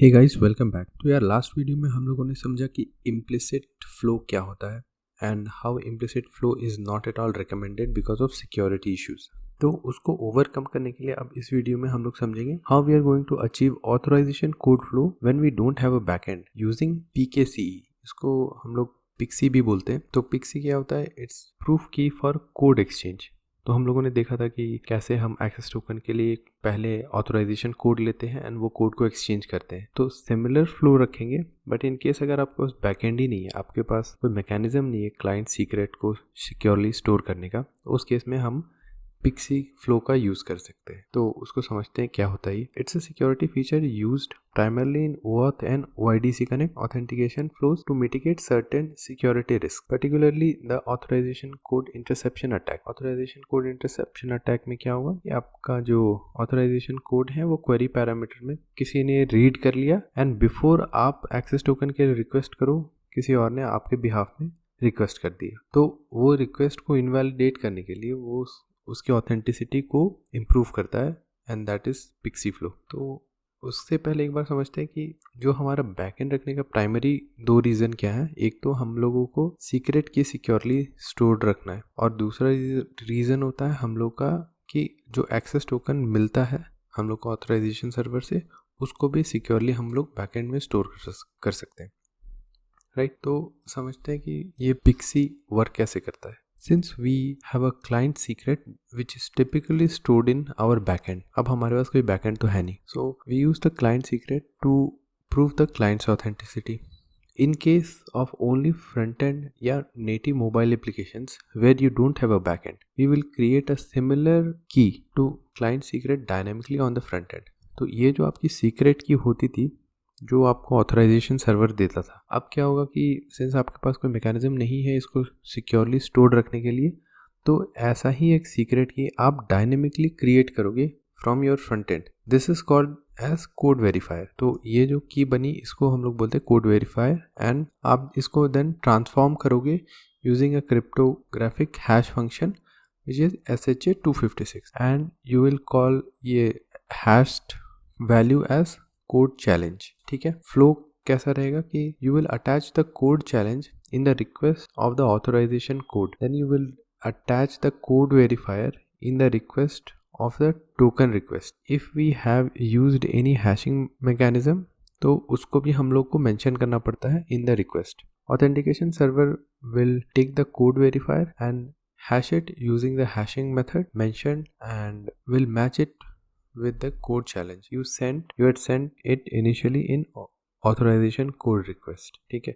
Hey guys, welcome back. तो यार last video में हम लोगों ने समझा कि इम्प्लिसिट फ्लो क्या होता है and how implicit flow is not at all recommended because of security issues. तो उसको ओवरकम करने के लिए अब इस वीडियो में हम लोग समझेंगे how we are going to achieve authorisation code flow when we don't have a backend using PKCE। इसको हम लोग पिक्सी भी बोलते हैं। तो पिक्सी क्या होता है? इट्स प्रूफ की फॉर कोड एक्सचेंज। तो हम लोगों ने देखा था कि कैसे हम एक्सेस टोकन के लिए पहले ऑथराइजेशन कोड लेते हैं एंड वो कोड को एक्सचेंज करते हैं। तो सिमिलर फ्लो रखेंगे, बट इन केस अगर आपके पास बैकएंड ही नहीं है, आपके पास कोई मैकेनिज्म नहीं है क्लाइंट सीक्रेट को सिक्योरली स्टोर करने का, तो उस केस में हम पिक्सी फ्लो का यूज कर सकते हैं। तो उसको समझते हैं क्या होता है। It's a security feature used primarily in OAuth and OIDC Connect authentication flows to mitigate certain security risks, particularly the authorization code interception attack. Authorization code interception attack में क्या होगा कि आपका जो authorization code है वो query parameter में किसी ने रीड कर लिया एंड बिफोर आप access token के लिए रिक्वेस्ट करो, किसी और ने आपके बिहाफ में रिक्वेस्ट कर दिया। तो वो रिक्वेस्ट को इनवैलिडेट करने के लिए वो उसकी ऑथेंटिसिटी को इम्प्रूव करता है and that is pixie flow. तो उससे पहले एक बार समझते हैं कि जो हमारा बैकएंड रखने का प्राइमरी दो रीज़न क्या है। एक तो हम लोगों को सीक्रेट की सिक्योरली स्टोर्ड रखना है और दूसरा रीज़न होता है हम लोग का कि जो एक्सेस टोकन मिलता है हम लोग को ऑथराइजेशन सर्वर से, उसको भी सिक्योरली हम लोग बैकएंड में स्टोर कर सकते हैं, राइट। तो समझते हैं कि ये पिक्सी वर्क कैसे करता है। Since we have a client secret which is typically stored in our backend, अब हमारे पास कोई backend तो है नहीं, so we use the client secret to prove the client's authenticity. In case of only front-end या native mobile applications where you don't have a backend, we will create a similar key to client secret dynamically on the front end. तो ये जो आपकी secret की होती थी जो आपको ऑथराइजेशन सर्वर देता था, अब क्या होगा कि सिंस आपके पास कोई मैकेनिज्म नहीं है इसको सिक्योरली स्टोर रखने के लिए, तो ऐसा ही एक सीक्रेट की आप डायनेमिकली क्रिएट करोगे from your front end. This is called as code verifier. तो ये जो की बनी इसको हम लोग बोलते हैं कोड वेरीफायर एंड आप इसको देन ट्रांसफॉर्म करोगे using a cryptographic hash function which is SHA-256 and you will call ये hashed value as code challenge. ठीक है। फ्लो कैसा रहेगा कि you will attach the code challenge in the request of the authorization code, then you will attach the code verifier in the request of the token request. If we have used any hashing mechanism तो उसको भी हम लोग को mention करना पड़ता है in the request. Authentication server will take the code verifier and hash it using the hashing method mentioned and will match it with the code challenge you had sent it initially in authorization code request। ठीक है।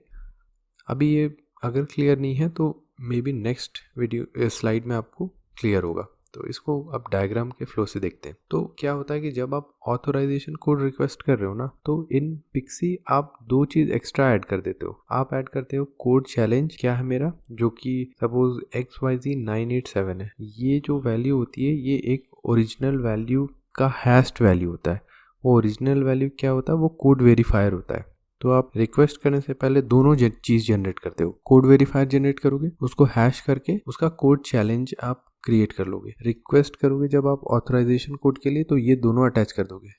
अभी ये अगर clear नहीं है तो may be next video slide में आपको क्लियर होगा। तो इसको अब डायग्राम के फ्लो से देखते हैं। तो क्या होता है कि जब आप ऑथराइजेशन कोड रिक्वेस्ट कर रहे हो ना, तो इन पिक्सी आप दो चीज एक्स्ट्रा ऐड कर देते हो। आप ऐड करते हो कोड चैलेंज क्या है मेरा, जो कि सपोज XYZ987 है। ये जो वैल्यू होती है ये एक ओरिजिनल वैल्यू का हैश्ड वैल्यू होता है। वो ओरिजिनल वैल्यू क्या होता है, वो कोड वेरीफायर होता है। तो आप रिक्वेस्ट करने से पहले दोनों चीज जनरेट करते हो। कोड वेरीफायर जनरेट करोगे, उसको हैश करके उसका कोड चैलेंज आप क्रिएट कर लोगे। रिक्वेस्ट करोगे जब आप ऑथराइजेशन कोड के लिए, तो ये दोनों अटैच कर दोगे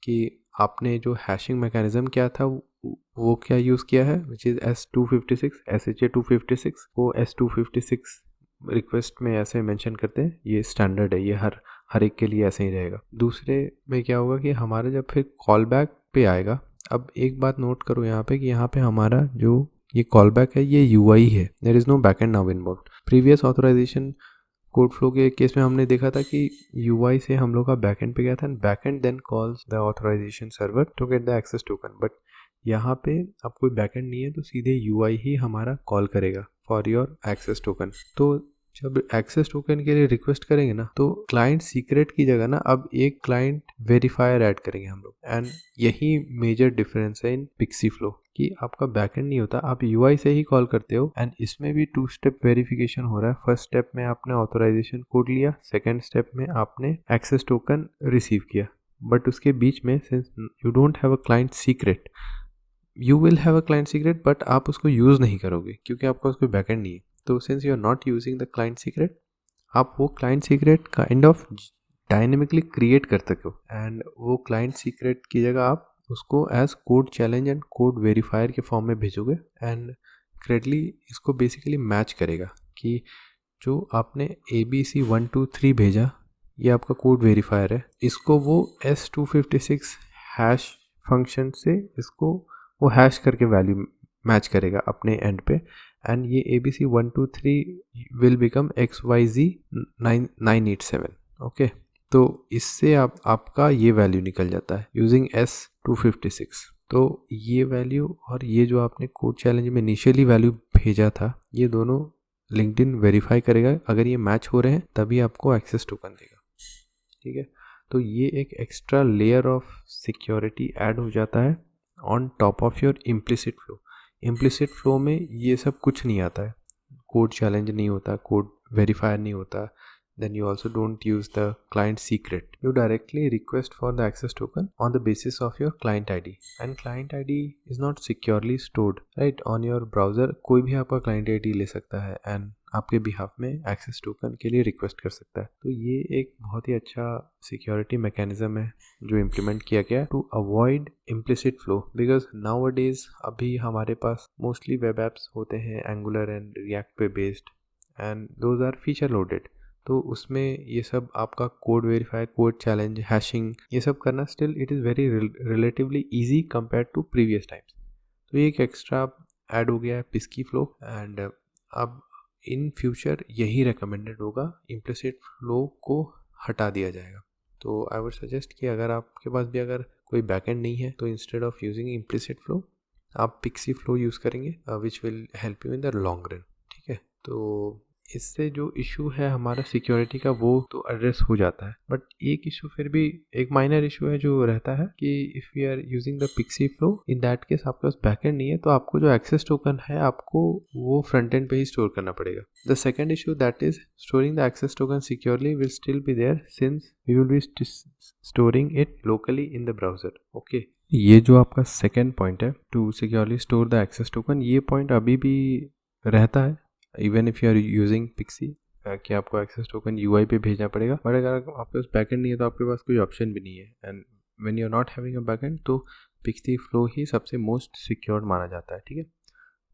कि आपने जो हैशिंग मैकेनिज्म क्या था वो क्या यूज किया है, विच इज S256 SHA-256। वो S256 रिक्वेस्ट में ऐसे मेंशन करते हैं, ये स्टैंडर्ड है, ये हर एक के लिए ऐसे ही रहेगा। दूसरे में क्या होगा कि हमारा जब फिर कॉल बैक पे आएगा, अब एक बात नोट करो यहाँ पे कि यहाँ पे हमारा जो ये कॉल बैक है ये UI है, there is no backend now involved. Previous authorisation code flow के केस में हमने देखा था कि UI से हम लोग का बैकएंड पे गया था and backend then calls the authorisation server to get the access token. But यहाँ पे अब कोई बैकएंड नहीं है तो सीधे UI ही हमारा कॉल करेगा फॉर योर एक्सेस टोकन। तो जब एक्सेस टोकन के लिए रिक्वेस्ट करेंगे ना, तो क्लाइंट सीक्रेट की जगह ना अब एक क्लाइंट वेरीफायर ऐड करेंगे हम लोग। एंड यही मेजर डिफरेंस है इन पिक्सी फ्लो कि आपका बैकएंड नहीं होता, आप UI से ही कॉल करते हो एंड इसमें भी 2 स्टेप वेरिफिकेशन हो रहा है। फर्स्ट स्टेप में आपने ऑथराइजेशन कोड लिया, सेकेंड स्टेप में आपने एक्सेस टोकन रिसीव किया। बट उसके बीच में since you don't have a client secret, you will have a client secret but आप उसको यूज नहीं करोगे क्योंकि आपका उसको बैकएंड नहीं है। तो since you are not using the client secret, आप वो client secret kind of dynamically create कर सको एंड वो क्लाइंट सीक्रेट की जगह आप उसको as code challenge and code verifier के फॉर्म में भेजोगे एंड करेक्टली इसको बेसिकली मैच करेगा कि जो आपने ABC123 भेजा ये आपका कोड वेरीफायर है, इसको वो S256 हैश फंक्शन से इसको वो हैश करके वैल्यू मैच करेगा अपने एंड पे एंड ये ABC123 will become XYZ987 okay. तो इससे आपका ये वैल्यू निकल जाता है यूजिंग S256। तो ये वैल्यू और ये जो आपने कोड चैलेंज में इनिशियली वैल्यू भेजा था ये दोनों लिंक्डइन वेरीफाई करेगा, अगर ये मैच हो रहे हैं तभी आपको एक्सेस टोकन देगा, ठीक है। तो ये एक extra layer of security add हो जाता है on top of your implicit flow. Implicit flow में ये सब कुछ नहीं आता है, कोड चैलेंज नहीं होता, कोड वेरीफायर नहीं होता, then you also don't use the client secret. You directly request for the access token on the basis of your client ID and client ID is not securely stored right on your browser. कोई भी आपका client ID ले सकता है and आपके behalf में access token के लिए रिक्वेस्ट कर सकता है। तो ये एक बहुत ही अच्छा सिक्योरिटी मैकेनिज्म है जो इम्प्लीमेंट किया गया to avoid implicit flow, because nowadays अभी हमारे पास मोस्टली वेब एप्स होते हैं एंगुलर एंड रिएक्ट पे based and those are feature loaded. तो उसमें ये सब आपका code verify, code challenge, hashing ये सब करना still it is very relatively easy compare to previous times. तो ये एक एक्स्ट्रा ऐड हो गया है पिस्की फ्लो एंड अब इन फ्यूचर यही रिकमेंडेड होगा, इम्प्लिसिट फ्लो को हटा दिया जाएगा। तो आई वुड सजेस्ट कि अगर आपके पास भी अगर कोई बैकएंड नहीं है तो instead of using implicit flow आप पिक्सी फ्लो यूज़ करेंगे which will help you in the long run, ठीक है। तो इससे जो इशू है हमारा सिक्योरिटी का वो तो एड्रेस हो जाता है, बट एक इशू फिर भी एक माइनर इशू है जो रहता है कि if we are using the pixie flow in that case आपके पास बैकएंड नहीं है तो आपको जो एक्सेस टोकन है आपको वो फ्रंट एंड पे ही स्टोर करना पड़ेगा। The second issue that is storing the access token securely will still be there since we will be storing it locally in the browser, okay. ये जो आपका सेकेंड पॉइंट है to securely store the access token, ये point अभी भी रहता है even if you are using pixie कि आपको एक्सेस टोकन यूआई पे भेजना पड़ेगा, बट अगर आपके पास बैकएंड नहीं है तो आपके पास कोई ऑप्शन भी नहीं है and when you are not having a backend तो पिक्सी फ्लो ही सबसे मोस्ट सिक्योर्ड माना जाता है, ठीक है।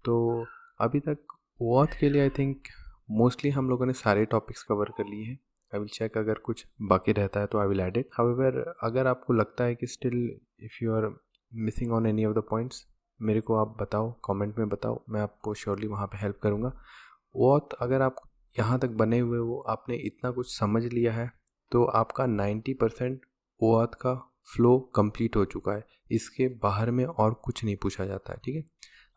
तो अभी तक OAuth के लिए आई थिंक मोस्टली हम लोगों ने सारे टॉपिक्स कवर कर लिए हैं। आई विल चेक अगर कुछ बाकी रहता है तो I will add it. However अगर आपको लगता है कि still if you are missing on any of the points मेरे को आप बताओ, कमेंट में बताओ, मैं आपको श्योरली वहाँ पे हेल्प करूँगा। OAuth अगर आप यहाँ तक बने हुए हो, आपने इतना कुछ समझ लिया है तो आपका 90% OAuth का फ्लो कंप्लीट हो चुका है, इसके बाहर में और कुछ नहीं पूछा जाता है, ठीक है।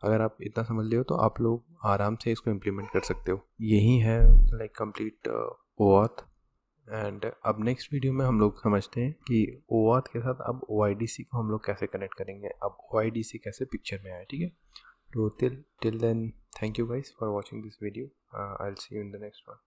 अगर आप इतना समझ लियो तो आप लोग आराम से इसको इम्प्लीमेंट कर सकते हो। यही है लाइक कंप्लीट OAuth एंड अब नेक्स्ट वीडियो में हम लोग समझते हैं कि OAuth के साथ अब OIDC को हम लोग कैसे कनेक्ट करेंगे, अब OIDC कैसे पिक्चर में आए, ठीक है। So till then, thank you guys for watching this video. I'll see you in the next one.